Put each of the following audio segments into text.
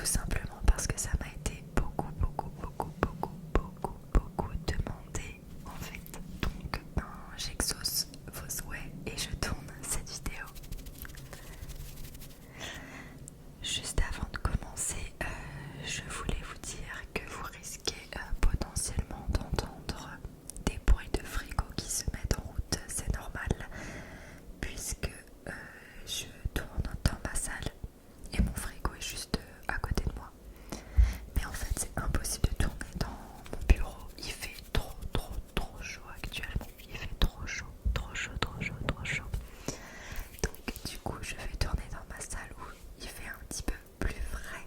tout simplement parce que ça m'a été beaucoup demandé en fait. Donc j'exauce vos souhaits et je tourne cette vidéo. Juste avant de commencer, je voulais vous dire que vous risquez potentiellement d'entendre des bruits de frigo qui se mettent en route, c'est normal, puisque je tourne dans ma salle et mon frigo est juste à côté de moi. Mais en fait c'est impossible de tourner dans mon bureau, il fait trop chaud actuellement, il fait trop chaud. Donc du coup je vais tourner dans ma salle où il fait un petit peu plus frais.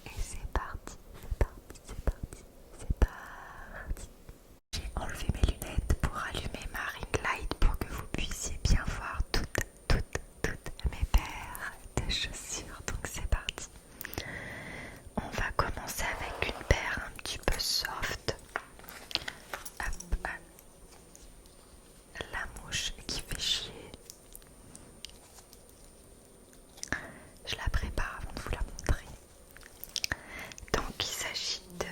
Et c'est parti. J'ai enlevé mes lunettes pour allumer ma ring light pour que vous puissiez bien voir toutes mes paires de chaussures. Donc c'est parti. On va commencer avec une paire un petit peu soft. Hop, la mouche qui fait chier. Je la prépare avant de vous la montrer. Donc il s'agit de...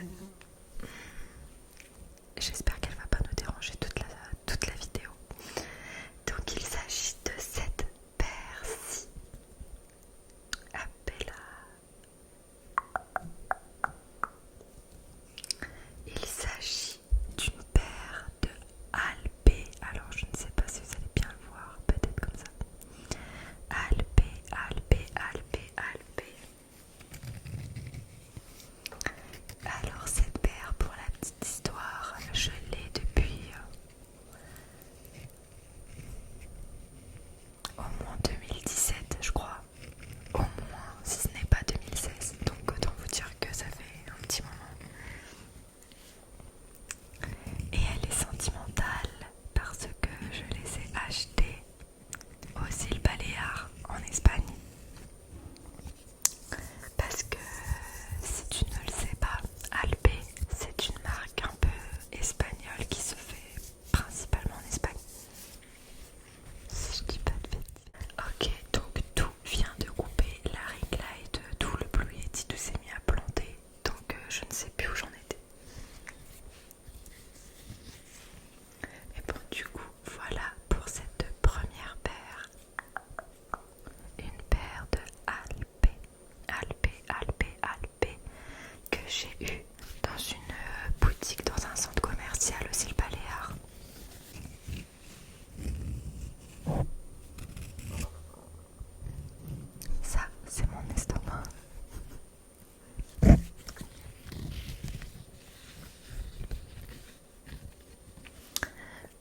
J'espère qu'elle va pas nous déranger toute la vidéo. Donc il s'agit de cette paire-ci. Hop là. Il s'agit d'une paire de Alpé. Alors je ne sais pas si vous allez bien le voir, peut-être comme ça. Alpé. Alors cette paire, pour la petite histoire, je l'ai depuis au moins 2017 je crois. Au moins, si ce n'est pas 2016. Donc autant vous dire que ça fait un petit moment. Et elle est sentimentale parce que je les ai achetées aux îles Baléares en Espagne. Parce que si tu ne le sais pas, Alpé c'est une marque un peu espagnole qui se fait principalement en Espagne. Si je dis pas de bêtises. Ok, donc tout vient de couper la ring light, tout le Blue Yeti, tout s'est mis à planter. Donc je ne sais plus où j'en étais. Mais bon, du coup, voilà pour cette première paire. Une paire de Alpé que j'ai eu dans une boutique, dans un centre commercial aux îles Baléares. Ça, c'est mon estomac.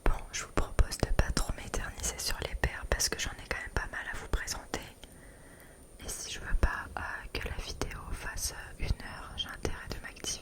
Bon, je vous propose de pas trop m'éterniser sur les paires parce que j'en ai quand même pas mal à vous présenter. Et si je veux pas que la vidéo fasse 1 heure, j'ai intérêt de m'activer.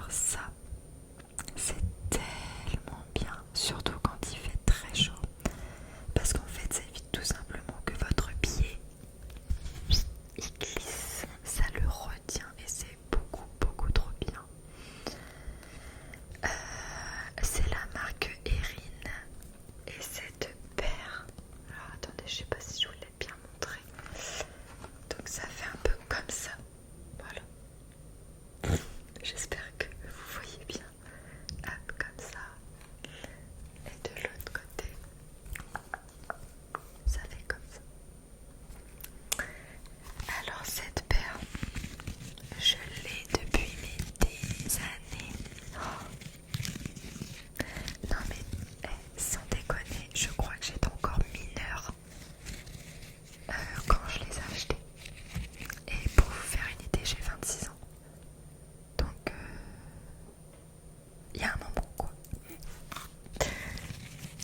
ça. C'est tellement bien, surtout quand il fait très chaud. Parce qu'en fait, ça évite tout simplement que votre pied il glisse, ça le retient et c'est beaucoup trop bien. C'est la marque Erin et cette paire, alors attendez, je sais pas si je vous l'ai bien montré, donc ça fait un peu comme ça, voilà. J'espère que vous voyez bien. Hop, comme ça, et de l'autre côté ça fait comme ça. Alors cette paire, je l'ai depuis des années. Oh. Non mais sans déconner, je crois que j'étais encore mineure quand je les ai achetés. Et pour vous faire une idée, j'ai 26 ans. Donc il y a un moment quoi.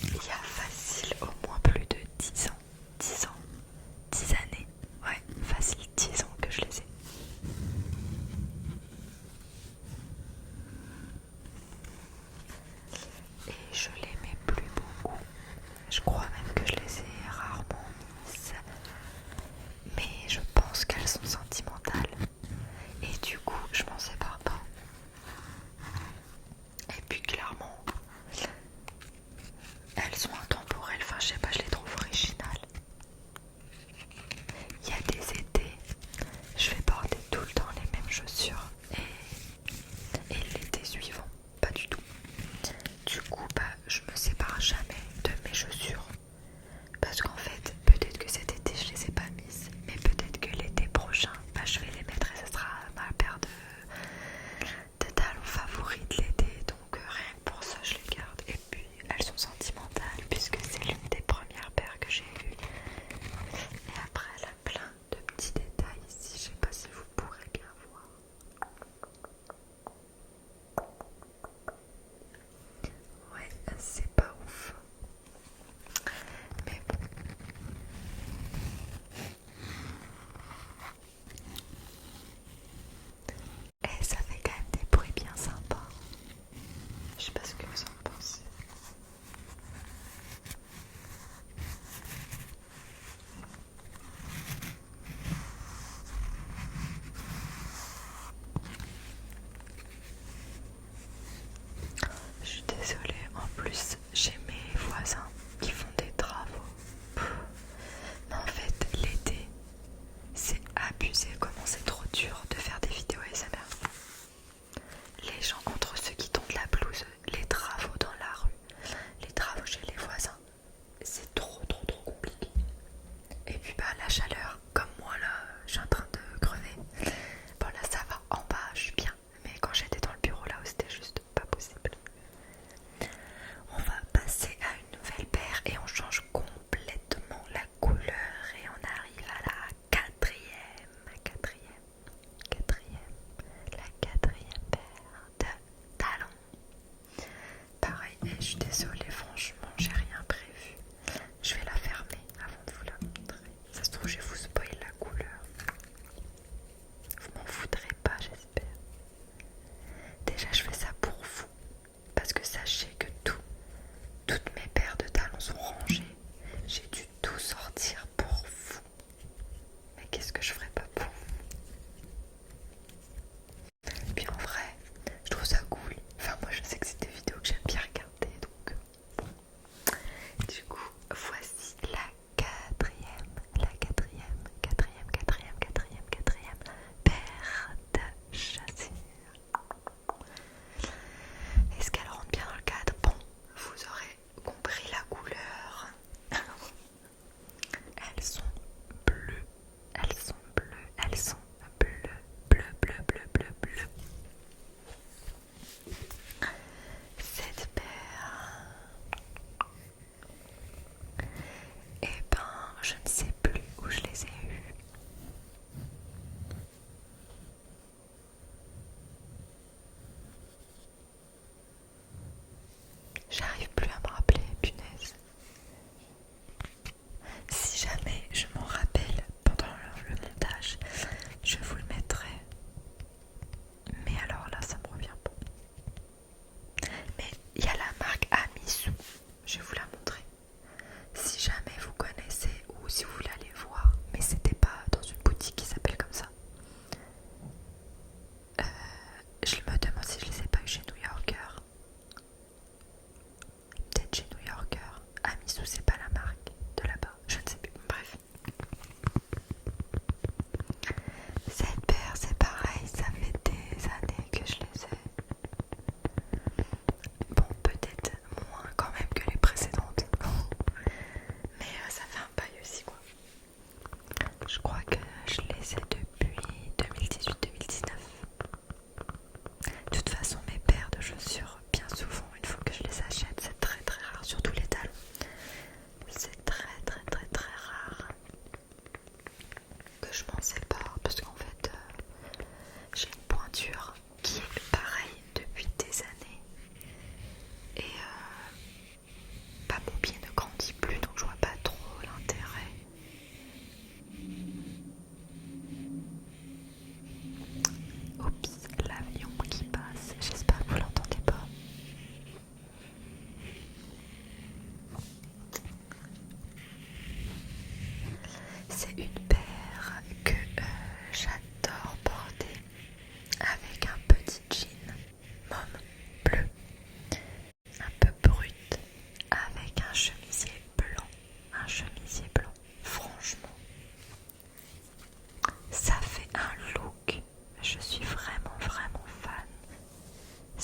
Il y a facile au moins plus de 10 ans. 10 ans. 10 années. Ouais, facile 10 ans que je les ai. Et je les mets plus beaucoup. Je crois même que je les ai rarement mises. Mais je pense qu'elles sont sentimentales. Et du coup, je m'en sépare pas. Et puis clairement, elles sont intemporelles. Enfin, je sais pas, je les trouve originales. Il y a des étés, je vais porter tout le temps les mêmes chaussures. Et l'été suivant, pas du tout. Du coup, je me sépare jamais de mes chaussures. Parce qu'en fait, peut-être que cet été je les ai pas mises, mais peut-être que l'été prochain, je vais les mettre et ça sera ma paire de talons favoris de l'été. Donc rien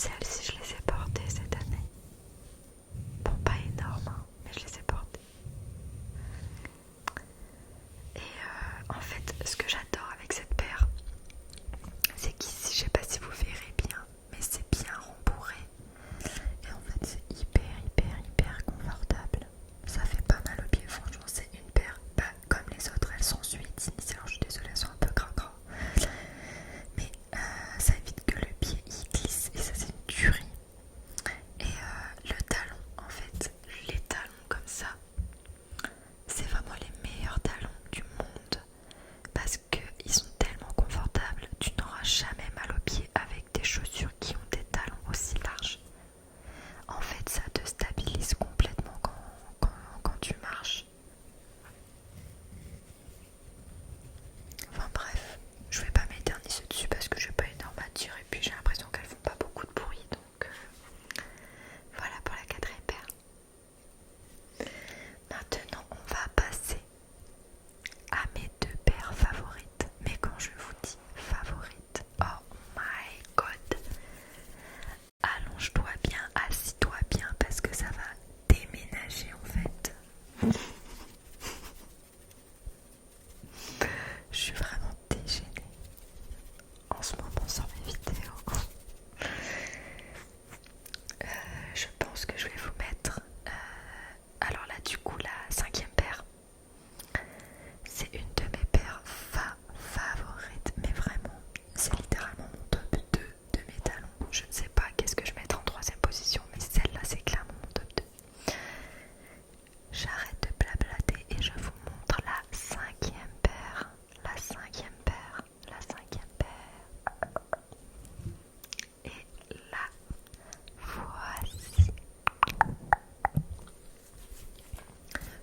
Celles-ci, je les ai portées cette année. Bon, pas énorme, hein, mais je les ai portées. Et en fait, ce que j'adore avec cette paire, c'est qu'ici, je sais pas si vous verrez bien, mais c'est bien rembourré. Et en fait, c'est hyper confortable. Ça fait pas mal au pied, franchement, c'est une paire. Bah, comme les autres, elles sont suites. Alors, je suis désolée, elles sont un peu cracra. Mais ça évite que le pied y glisse, et ça, c'est une tuerie. Et le talon, en fait, les talons comme ça, c'est vraiment les meilleurs talons du monde parce qu'ils sont tellement confortables, tu n'auras jamais mal aux pieds avec des chaussures qui ont des talons aussi larges. En fait, ça te stabilise complètement quand tu marches. Enfin bref, je vais pas m'éterniser dessus parce que j'ai pas énorme à dire et puis j'ai l'impression qu'elles font pas beaucoup de bruit, donc voilà pour la quatrième paire. Maintenant, on va passer à mes deux paires favorites. Mais quand je vous dis favorites, oh my god, allonge-toi bien, assis-toi bien parce que ça va déménager en fait. Je suis vraiment déchaînée en ce moment sur mes vidéos. Je pense que je vais vous mettre alors là du coup la cinquième paire. C'est une de mes paires favorites, mais vraiment c'est littéralement mon top 2 de mes talons. Je ne sais pas qu'est-ce que je mettrai en troisième position, mais celle-là c'est clairement mon top 2. J'arrête de blablater et je vous montre la cinquième paire. La cinquième paire, la cinquième paire. Et la voici.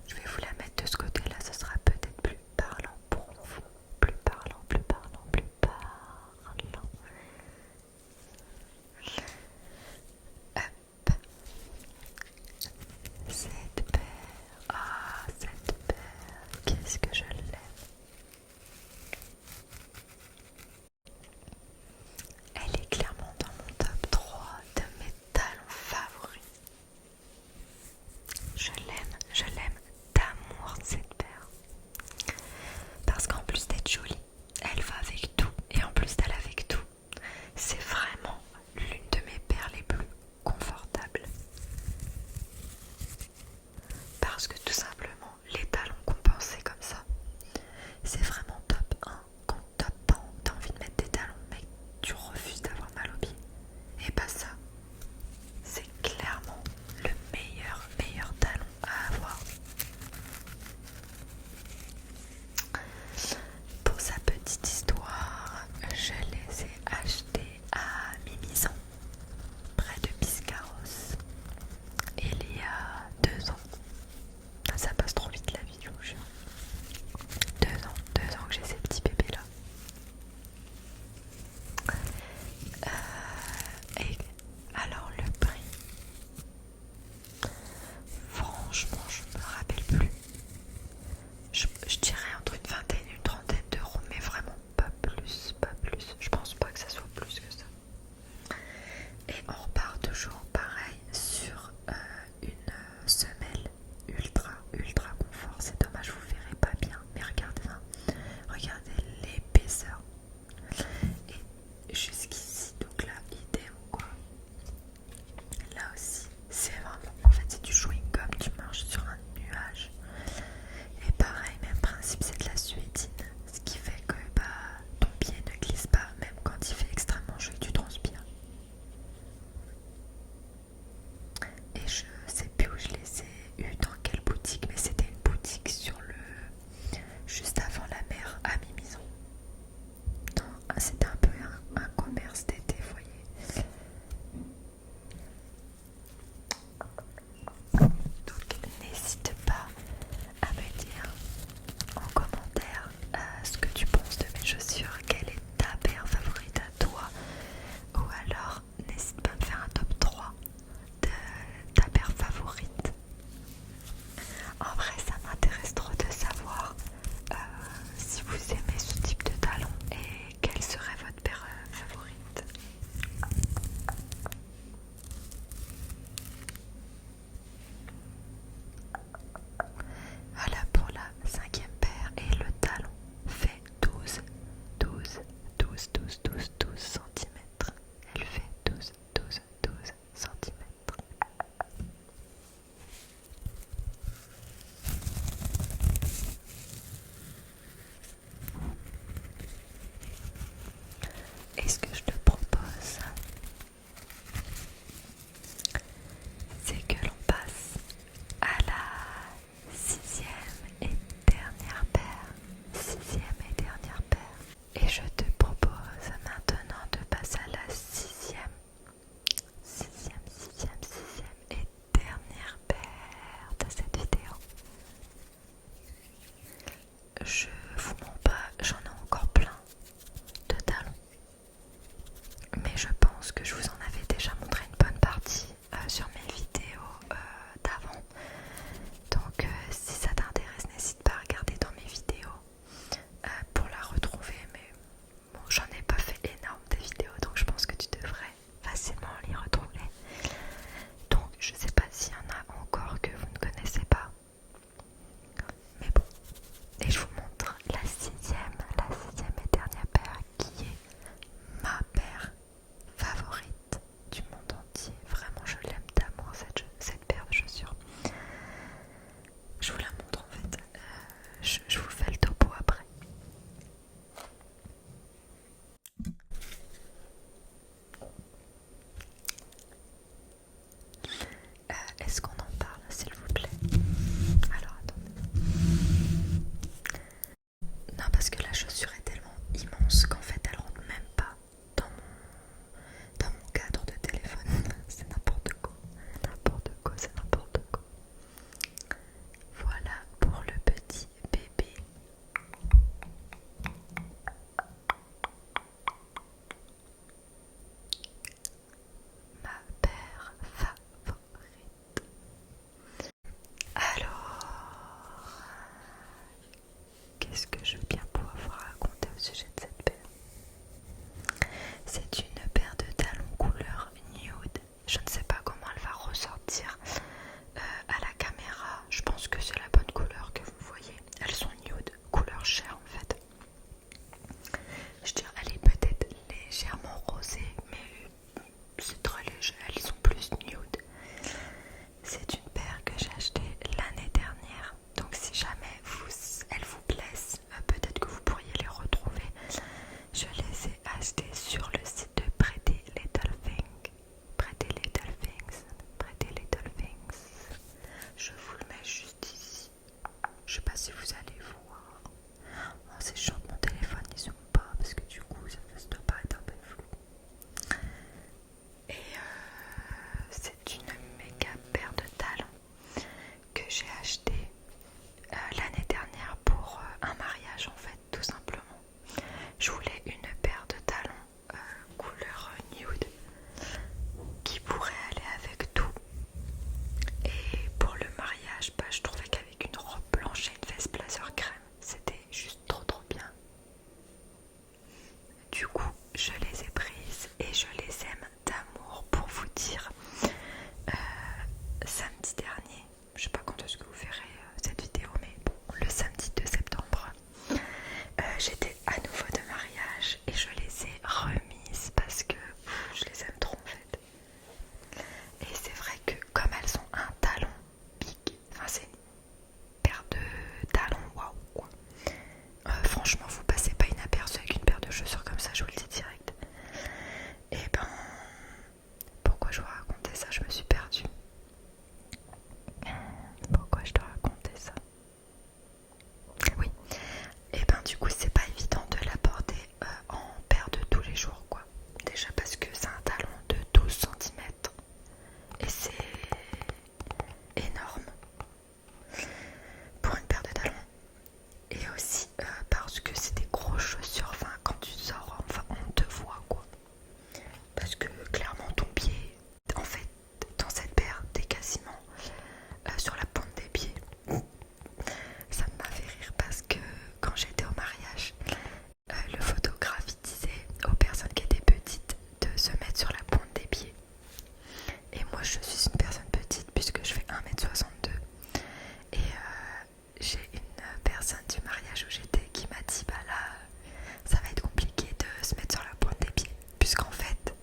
Je vais vous la mettre de ce côté-là, ce sera peut-être plus parlant pour vous. Plus parlant. Hop. Cette paire. Ah, cette paire. Qu'est-ce que je l'aime. Elle est clairement dans mon top 3 de mes talons favoris. Je l'aime d'amour cette paire. Parce qu'en plus d'être jolie, elle va avec tout. Et en plus d'aller avec tout, c'est vraiment l'une de mes paires les plus confortables. ça, je me suis perdue. Pourquoi je dois raconter ça? Oui, et ben du coup c'est pas évident de la porter en paire de tous les jours quoi. Déjà parce que c'est un talon de 12 centimètres et c'est énorme pour une paire de talons. Et aussi parce que c'est des grosses chaussures, enfin quand tu sors, enfin on te voit quoi. Parce que clairement ton pied, en fait dans cette paire t'es quasiment sur la pointe des pieds. Ça m'a fait rire parce que quand j'étais au mariage, le photographe disait aux personnes qui étaient petites de se mettre sur la pointe des pieds. Et moi je suis une personne petite puisque je fais 1m62. Et j'ai une personne du mariage où j'étais qui m'a dit bah là ça va être compliqué de se mettre sur la pointe des pieds. Puisqu'en fait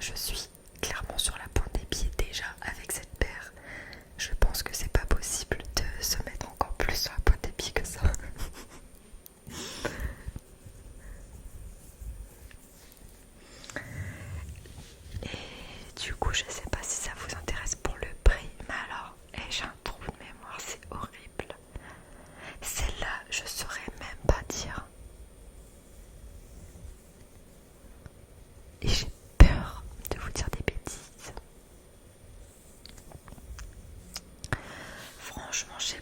je suis clairement sur la pointe des pieds déjà avec cette paire. Je pense que c'est pas possible de se mettre encore plus sur la pointe des pieds que ça. Et du coup, je sais pas si ça vous intéresse pour le prix, mais alors, j'ai un trou de mémoire, c'est horrible. Celle-là, je saurais même pas dire. Et j'ai peur de vous dire des bêtises. Franchement, je sais